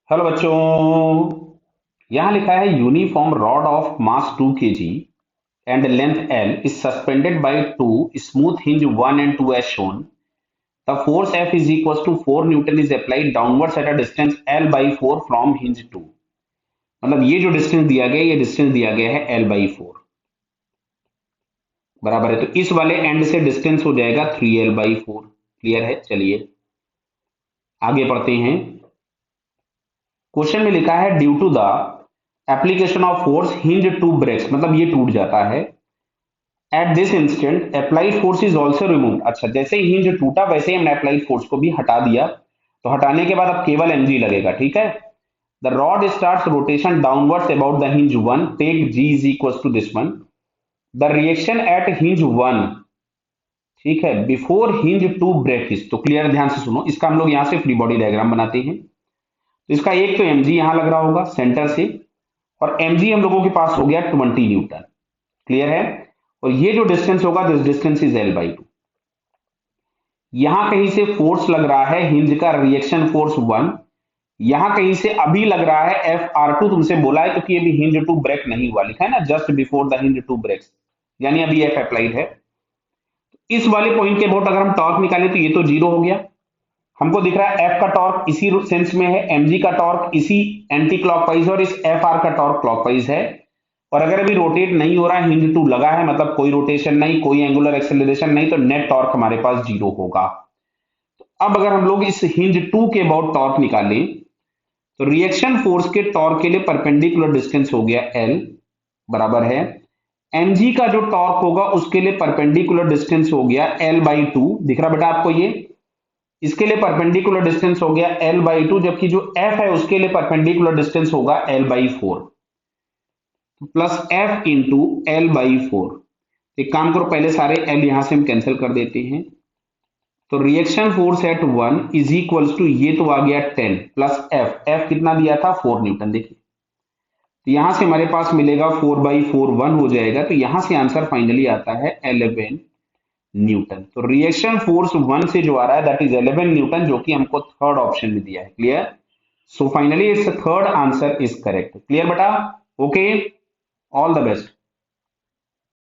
Hello बच्चों। यहां लिखा है uniform rod of mass 2 kg and length L is suspended by two smooth hinge 1 and 2 as shown. The force F is equals to 4 Newton is applied downwards at a distance L by 4 from hinge 2. मतलब ये जो distance दिया गया, ये distance दिया गया है L by 4 बराबर है। तो इस वाले एंड से डिस्टेंस हो जाएगा 3L by 4। क्लियर है? चलिए आगे पढ़ते हैं। क्वेश्चन में लिखा है due to the application of force hinge two breaks, मतलब ये टूट जाता है। At this instant applied force is also removed. अच्छा, जैसे ही हिंज टूटा वैसे ही हमने अप्लाइड फोर्स को भी हटा दिया। तो हटाने के बाद अब केवल mg लगेगा। ठीक है। The rod starts rotation downwards about the hinge 1, take g is equal to this one. The reaction at hinge 1, ठीक है, before hinge two break is. तो क्लियर, ध्यान से सुनो, इसका हम लोग यहां से फ्री बॉडी डायग्राम बनाते हैं। तो इसका एक तो mg यहां लग रहा होगा सेंटर से, और mg हम लोगों के पास हो गया 20 न्यूटन। क्लियर है? और ये जो डिस्टेंस होगा, this distance is L by 2। यहां कहीं से फोर्स लग रहा है हिंज का, रिएक्शन फोर्स 1। यहां कहीं से अभी लग रहा है FR2। तुमसे बोला है क्योंकि अभी हिंज टू ब्रेक नहीं हुआ, लिखा है ना just before the hinge two breaks, यानी अभी F अप्लाइड है। इस वाले पॉइंट के अबाउट अगर हम टॉर्क निकालें तो ये तो जीरो हो गया। हमको दिख रहा है F का टॉर्क इसी सेंस में है, mg का टॉर्क इसी एंटी क्लॉकवाइज, और इस FR का टॉर्क क्लॉकवाइज है। और अगर अभी रोटेट नहीं हो रहा है, हिंज टू लगा है, मतलब कोई रोटेशन नहीं, कोई एंगुलर एक्सेलरेशन नहीं, तो नेट टॉर्क हमारे पास जीरो होगा। तो अब अगर हम लोग इस हिंज टू के अबाउट टॉर्क निकालें तो रिएक्शन फोर्स के टॉर्क के लिए परपेंडिकुलर डिस्टेंस हो गया L बराबर है, mg का जो टॉर्क होगा उसके लिए परपेंडिकुलर डिस्टेंस हो गया L by 2। दिख रहा बेटा आपको? ये इसके लिए परपेंडिकुलर डिस्टेंस हो गया L by 2, जबकि जो F है उसके लिए परपेंडिकुलर डिस्टेंस होगा L by 4, plus F into L by 4। एक काम करो, पहले सारे L यहां से हम कैंसिल कर देते हैं। तो reaction force at 1 is equals to, ये तो आ गया 10 प्लस F कितना दिया था? 4 न्यूटन। देखिए, तो यहां से हमारे पास मिलेगा 4 by 4 1 हो जाएगा। तो यहां से आंसर फाइनली आता है 11 न्यूटन। तो रिएक्शन फोर्स 1 से जो आ रहा है दैट इज 11 न्यूटन, जो कि हमको थर्ड ऑप्शन में दिया है। Clear? So finally it's third answer is correct. Clear बेटा? Okay, all the best.